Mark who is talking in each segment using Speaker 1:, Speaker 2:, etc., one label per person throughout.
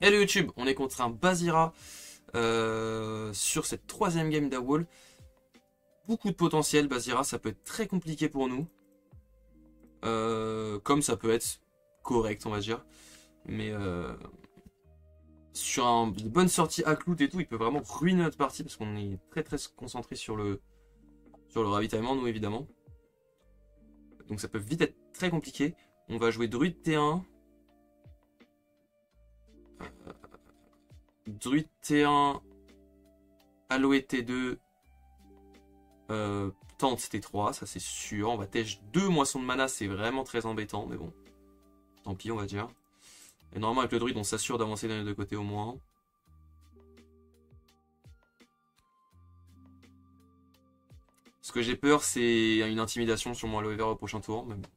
Speaker 1: Hello YouTube, on est contre un Basira sur cette troisième game d'Awall. Beaucoup de potentiel, Basira, ça peut être très compliqué pour nous. Comme ça peut être correct, on va dire. Mais sur une bonne sortie à clout et tout, il peut vraiment ruiner notre partie parce qu'on est très concentré sur le ravitaillement, nous évidemment. Donc ça peut vite être très compliqué. On va jouer druide T1. Druide T1, Aloe T2, Tente T3, ça c'est sûr. On va tèche 2 moissons de mana, c'est vraiment très embêtant, mais bon. Tant pis, on va dire. Et normalement, avec le druide, on s'assure d'avancer dans les deux côtés au moins. Ce que j'ai peur, c'est une intimidation sur mon aloe vera au prochain tour. Mais bon.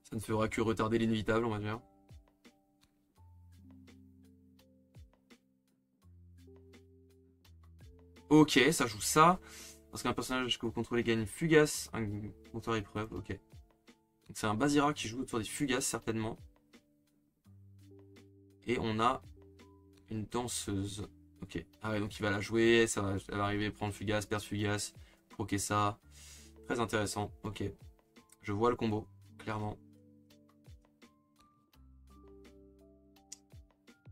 Speaker 1: Ça ne fera que retarder l'inévitable, on va dire. Ok, ça joue ça. Parce qu'un personnage que vous contrôlez gagne fugace, un compteur épreuve, ok. Donc c'est un Basira qui joue autour des fugaces, certainement. Et on a une danseuse. Ok. Ah ouais, donc il va la jouer, elle va arriver, prendre fugace, perdre fugace, proquer ça. Très intéressant, ok. Je vois le combo, clairement.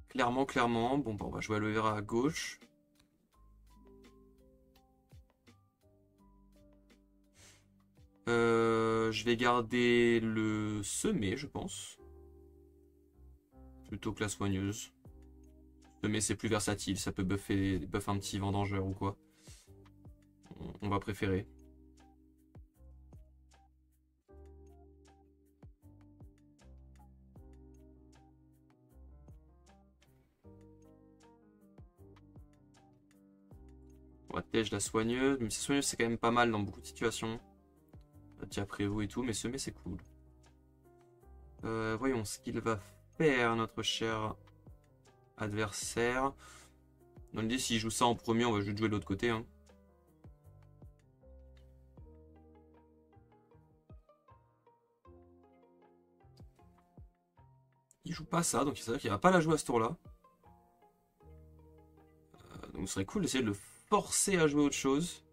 Speaker 1: Clairement. Bon, bah, on va jouer aloe vera à gauche. Je vais garder le semer, je pense. Plutôt que la soigneuse. Semer, c'est plus versatile, ça peut buff un petit vendangeur ou quoi. On va préférer. On va tège la soigneuse. Mais soigneuse, c'est quand même pas mal dans beaucoup de situations. Tiens, prévôt et tout, mais semer, c'est cool. Voyons ce qu'il va faire, notre cher adversaire. Dans l'idée, s'il joue ça en premier, on va juste jouer de l'autre côté. Hein. Il joue pas ça, donc c'est-à-dire qu'il va pas la jouer à ce tour-là. Donc ce serait cool d'essayer de le forcer à jouer autre chose.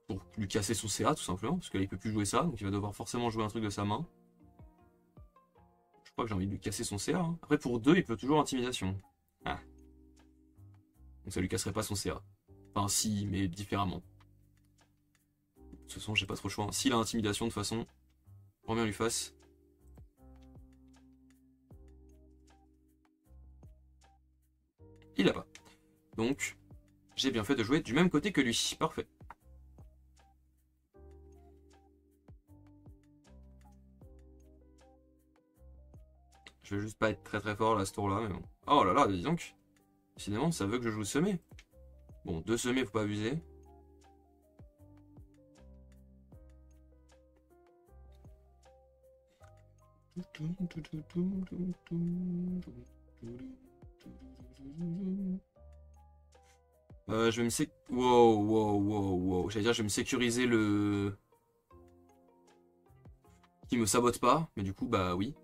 Speaker 1: Pour lui casser son CA tout simplement, parce qu'il ne peut plus jouer ça, donc il va devoir forcément jouer un truc de sa main. Je crois que j'ai envie de lui casser son CA. Hein. Après pour 2, il peut toujours intimidation. Ah. Donc ça lui casserait pas son CA. Enfin si, mais différemment. De toute façon, j'ai pas trop le choix. Hein. S'il a intimidation de toute façon, on lui fasse. Il a pas. Donc, j'ai bien fait de jouer du même côté que lui. Parfait. Je vais juste pas être très fort là ce tour là, mais bon. Oh là là, dis donc. Décidément, ça veut que je joue semer. Bon, 2 semés, faut pas abuser. Je vais me wow. J'allais dire, je vais me sécuriser le... Qui me sabote pas, mais du coup, bah oui.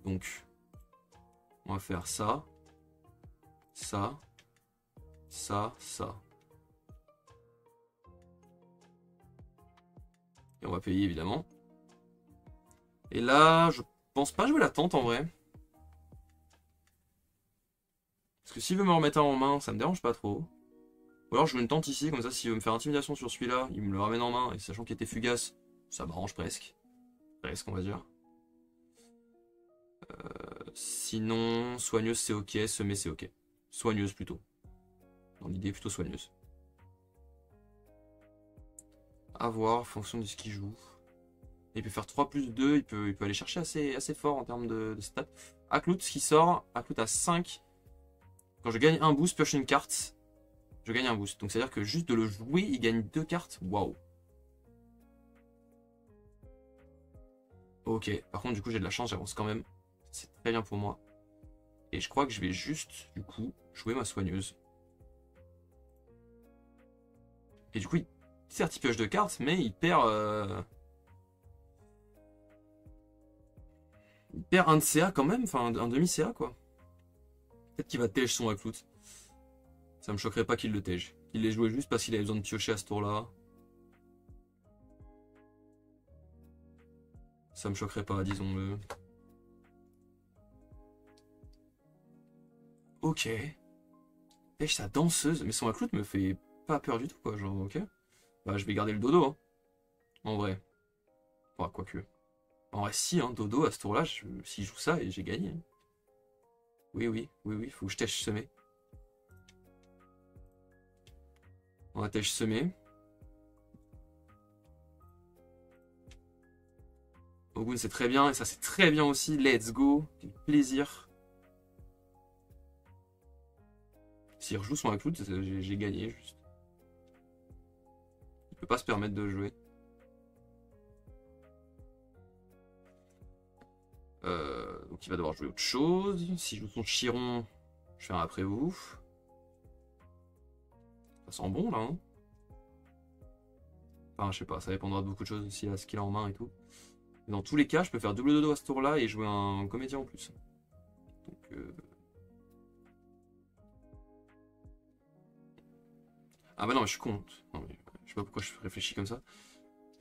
Speaker 1: Donc, on va faire ça. Ça. Et on va payer, évidemment. Et là, je pense pas jouer la tente, en vrai. Parce que s'il veut me remettre un en main, ça me dérange pas trop. Ou alors je joue une tente ici, comme ça s'il veut me faire intimidation sur celui-là, il me le ramène en main, et sachant qu'il était fugace, ça m'arrange presque. Presque, on va dire. Sinon, soigneuse c'est ok, semer c'est ok. Soigneuse plutôt. Dans l'idée plutôt soigneuse. A voir, en fonction de ce qu'il joue. Il peut faire 3 plus 2, il peut aller chercher assez fort en termes de stats. Aklout, ce qui sort, Aklout à 5. Quand je gagne un boost, pioche une carte, je gagne un boost. Donc c'est à dire que juste de le jouer, il gagne 2 cartes. Waouh. Ok, par contre du coup j'ai de la chance, j'avance quand même. C'est très bien pour moi. Et je crois que je vais juste, du coup, jouer ma soigneuse. Et du coup, certes il pioche 2 cartes, mais il perd... Il perd un de CA quand même, enfin un demi-CA quoi. Peut-être qu'il va tège son Aklout. Ça me choquerait pas qu'il le tège. Il l'ait joué juste parce qu'il avait besoin de piocher à ce tour-là. Ça me choquerait pas, disons-le. Ok. Tège sa danseuse. Mais son Aklout me fait pas peur du tout quoi, genre ok. Bah je vais garder le dodo hein. En vrai. Bah quoique. En vrai si hein, dodo à ce tour-là, s'il joue ça et j'ai gagné. Oui, faut que je tèche semé. On va tèche semé. Ogun c'est très bien, et ça c'est très bien aussi. Let's go. Quel plaisir. S'il rejoue son Aklout, j'ai gagné juste. Il peut pas se permettre de jouer. Donc il va devoir jouer autre chose. S'il joue son Chiron, je fais un après vous. Ça sent bon là. Hein, enfin, je sais pas, ça dépendra de beaucoup de choses aussi à ce qu'il a en main et tout. Mais dans tous les cas, je peux faire double dodo à ce tour là et jouer un comédien en plus. Donc, ah bah non, mais je suis con. Non, mais, je sais pas pourquoi je réfléchis comme ça.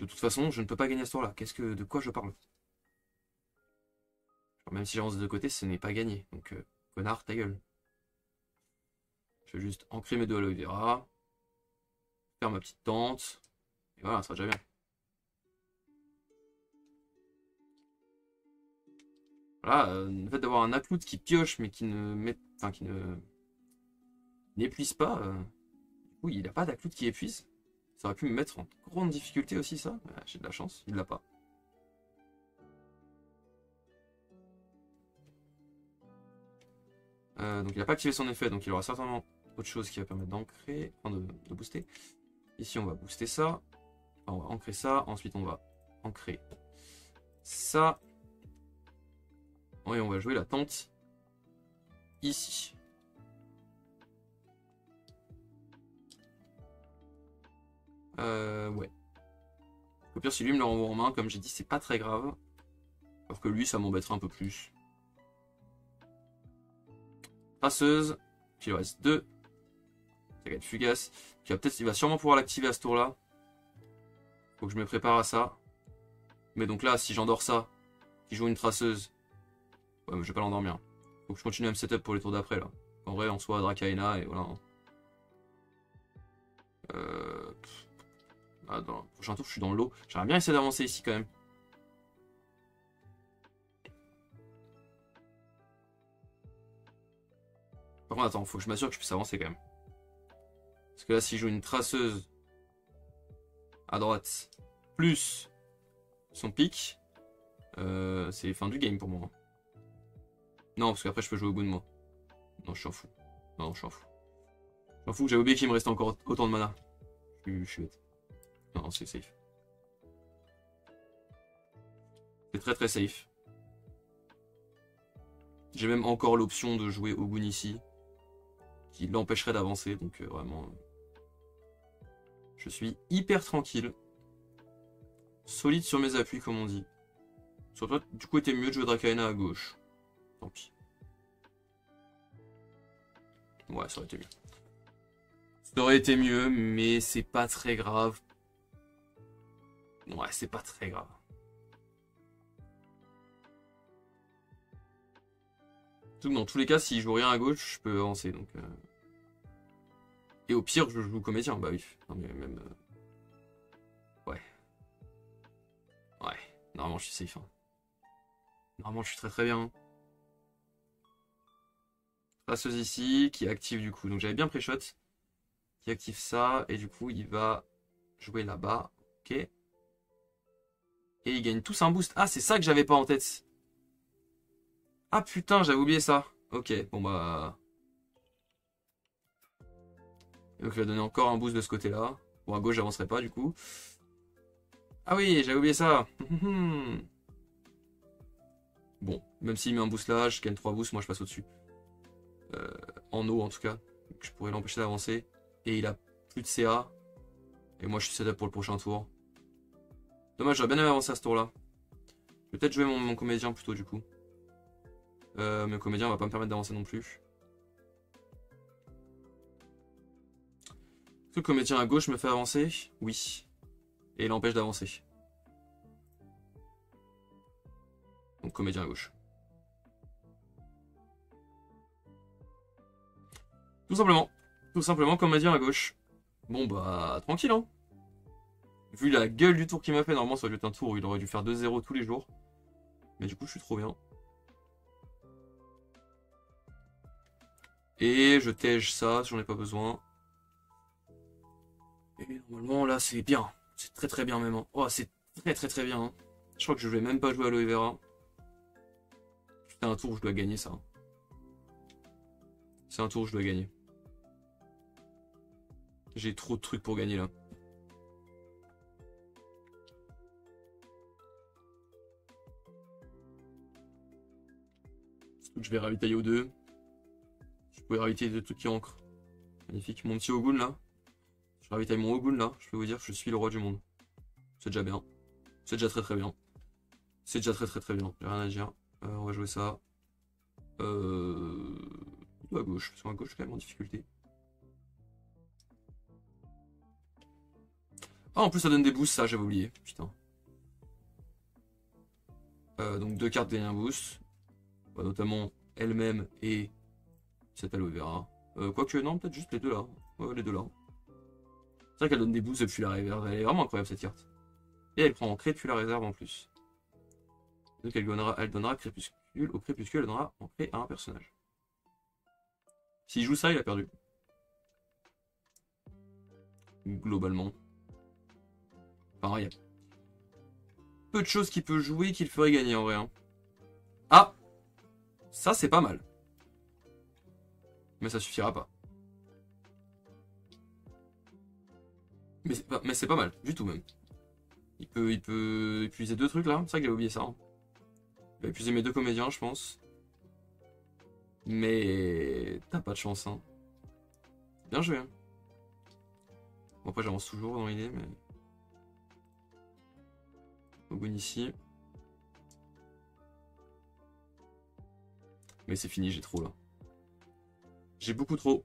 Speaker 1: De toute façon, je ne peux pas gagner à ce tour là. De quoi je parle? Même si j'avance de deux côtés, ce n'est pas gagné. Donc, connard, ta gueule. Je vais juste ancrer mes deux aloe vera. Faire ma petite tente. Et voilà, ça sera déjà bien. Voilà, le fait d'avoir un Aklout qui pioche, mais qui ne n'épuise pas. Oui, il n'a pas d'Aklout qui épuise. Ça aurait pu me mettre en grande difficulté aussi, ça. J'ai de la chance, il l'a pas. Donc il n'a pas activé son effet, donc il aura certainement autre chose qui va permettre d'ancrer, enfin de booster. Ici on va booster ça, enfin, on va ancrer ça, ensuite on va ancrer ça. Et on va jouer la tente ici. Ouais. Au pire si lui me le renvoie en main, comme j'ai dit c'est pas très grave. Alors que lui ça m'embêterait un peu plus. Traceuse, il reste 2. Ça va être fugace. Il va sûrement pouvoir l'activer à ce tour-là. Faut que je me prépare à ça. Mais donc là, si j'endors ça, qu'il joue une traceuse, ouais, mais je vais pas l'endormir. Faut que je continue à me setup pour les tours d'après là. En vrai, on soit Dracaena et voilà. Ah, dans le prochain tour, je suis dans l'eau. J'aimerais bien essayer d'avancer ici quand même. Par contre, attends, faut que je m'assure que je puisse avancer quand même. Parce que là, si je joue une traceuse à droite, plus son pic, c'est fin du game pour moi. Non, parce qu'après, je peux jouer au bout de moi. Non, je suis en fou. Non, je suis en fou. Je suis en fou, j'avais oublié qu'il me restait encore autant de mana. Je suis bête. Non, c'est safe. C'est très très safe. J'ai même encore l'option de jouer Ogun ici, qui l'empêcherait d'avancer, donc vraiment... Je suis hyper tranquille. Solide sur mes appuis, comme on dit. Ça aurait du coup été mieux de jouer Dracaena à gauche. Tant pis. Ouais, ça aurait été mieux. Ça aurait été mieux, mais c'est pas très grave. Ouais, c'est pas très grave. Dans tous les cas, s'il joue rien à gauche, je peux avancer. Donc, et au pire, je joue comédien. Bah oui. Non, mais même. Ouais. Ouais. Normalement, je suis safe. Hein. Normalement, je suis très très bien. Passeuse ici, qui active du coup. Donc j'avais bien pré-shot. Qui active ça. Et du coup, il va jouer là-bas. Ok. Et il gagne tous un boost. Ah, c'est ça que j'avais pas en tête. Ah putain, j'avais oublié ça. Ok, bon bah... Donc il va donner encore un boost de ce côté-là. Bon, à gauche, j'avancerai pas du coup. Ah oui, j'avais oublié ça. Bon, même s'il met un boost là, je gagne 3 boosts, moi je passe au-dessus. En eau en tout cas. Donc, je pourrais l'empêcher d'avancer. Et il a plus de CA. Et moi je suis setup pour le prochain tour. Dommage, j'aurais bien aimé avancer à ce tour-là. Je vais peut-être jouer mon comédien plutôt du coup. Mais le comédien va pas me permettre d'avancer non plus. Est-ce que le comédien à gauche me fait avancer? Oui. Et il empêche d'avancer. Donc comédien à gauche. Tout simplement. Tout simplement comédien à gauche. Bon bah tranquille hein. Vu la gueule du tour qu'il m'a fait, normalement ça doit être un tour où il aurait dû faire 2-0 tous les jours. Mais du coup je suis trop bien. Et je tège ça, j'en ai pas besoin. Et normalement là c'est bien. C'est très très bien même. Hein. Oh c'est très très très bien. Hein. Je crois que je vais même pas jouer à Aloe Vera. C'est un tour où je dois gagner ça. C'est un tour où je dois gagner. J'ai trop de trucs pour gagner là. Surtout que je vais ravitailler aux deux. Je peux ravitailler des trucs qui ancrent. Magnifique. Mon petit Ogun là. Je ravitaille mon Ogun là. Je peux vous dire que je suis le roi du monde. C'est déjà bien. C'est déjà très très bien. C'est déjà très très très bien. J'ai rien à dire. On va jouer ça. À gauche. Parce qu'à gauche je suis quand même en difficulté. Ah en plus ça donne des boosts ça j'avais oublié. Putain. Donc 2 cartes gagnent un boost. Bah, notamment elle-même et cette aloe vera. Quoique non peut-être juste les deux là. Ouais les deux là. C'est vrai qu'elle donne des boosts depuis la réserve. Elle est vraiment incroyable cette carte. Et elle prend ancré depuis la réserve en plus. Donc elle donnera crépuscule. Au crépuscule elle donnera ancré à un personnage. S'il joue ça il a perdu. Globalement. Enfin il y a peu de choses qu'il peut jouer qu'il ferait gagner en vrai. Hein. Ah! Ça c'est pas mal. Mais ça suffira pas. Mais c'est pas mal, du tout même. Il peut épuiser 2 trucs là. C'est vrai que j'ai oublié ça. Hein. Il va épuiser mes 2 comédiens je pense. Mais t'as pas de chance hein. Bien joué hein. Bon après j'avance toujours dans l'idée mais... Ogun ici. Mais c'est fini, j'ai trop là. J'ai beaucoup trop.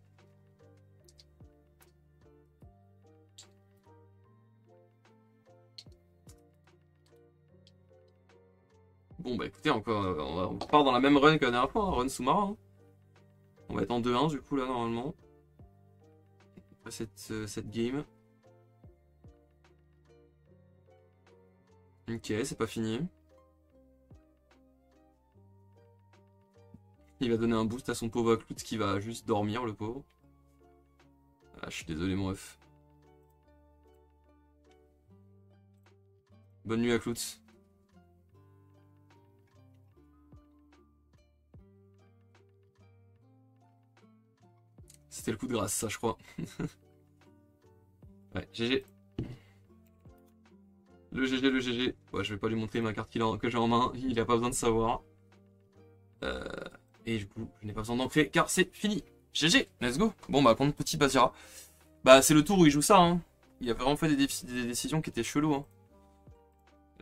Speaker 1: Bon bah écoutez, encore, on part dans la même run que la dernière fois, hein, run sous-marin. Hein. On va être en 2-1 du coup là normalement. Après cette game. Ok, c'est pas fini. Il va donner un boost à son pauvre Clout qui va juste dormir, le pauvre. Ah, je suis désolé, mon ref. Bonne nuit à Clout. C'était le coup de grâce, ça, je crois. Ouais, GG. Le GG, le GG. Ouais, je vais pas lui montrer ma carte que j'ai en main. Il a pas besoin de savoir. Et du coup, je n'ai pas besoin d'ancrer car c'est fini. GG, let's go. Bon, bah, contre petit Bazira. Bah, c'est le tour où il joue ça. Hein. Il a vraiment fait des décisions qui étaient cheloues. Hein.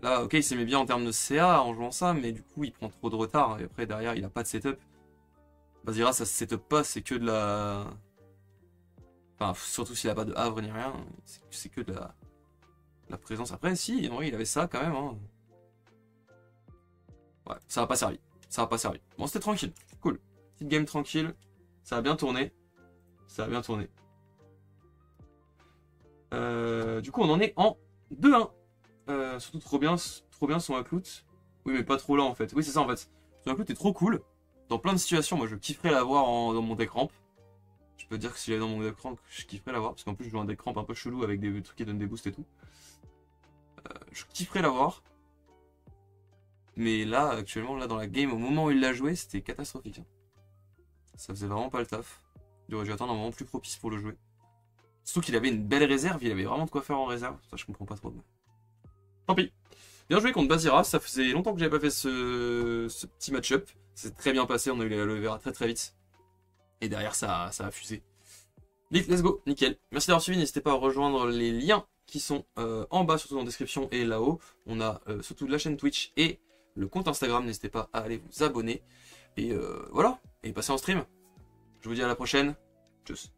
Speaker 1: Là, ok, il s'aimait bien en termes de CA en jouant ça, mais du coup, il prend trop de retard. Et après, derrière, il a pas de setup. Bazira, ça se setup pas, c'est que de la... Enfin, surtout s'il a pas de havre ni rien. C'est que de la présence. Après, si, en vrai, il avait ça quand même. Hein. Ouais, ça n'a pas servi. Ça n'a pas servi. Bon, c'était tranquille. Cool. Petite game tranquille. Ça a bien tourné. Ça a bien tourné. Du coup, on en est en 2-1. Surtout trop bien son Aklout. Oui, mais pas trop là en fait. Oui, c'est ça en fait. Son Aklout est trop cool. Dans plein de situations, moi je kifferais l'avoir dans mon deck ramp. Je peux dire que si j'avais dans mon deck ramp, je kifferais l'avoir. Parce qu'en plus, je joue un deck ramp un peu chelou avec des trucs qui donnent des boosts et tout. Je kifferais l'avoir. Mais là, actuellement, là dans la game, au moment où il l'a joué, c'était catastrophique. Hein. Ça faisait vraiment pas le taf. Il aurait dû attendre un moment plus propice pour le jouer. Surtout qu'il avait une belle réserve, il avait vraiment de quoi faire en réserve. Ça, je comprends pas trop. Mais... Tant pis. Bien joué contre Bazira, ça faisait longtemps que j'avais pas fait ce petit match-up. C'est très bien passé, on a eu l'aloe vera très très vite. Et derrière, ça a fusé. Let's go, nickel. Merci d'avoir suivi, n'hésitez pas à rejoindre les liens qui sont en bas, surtout dans la description et là-haut. On a surtout la chaîne Twitch et le compte Instagram, n'hésitez pas à aller vous abonner. Et voilà, et passez en stream. Je vous dis à la prochaine. Tchuss.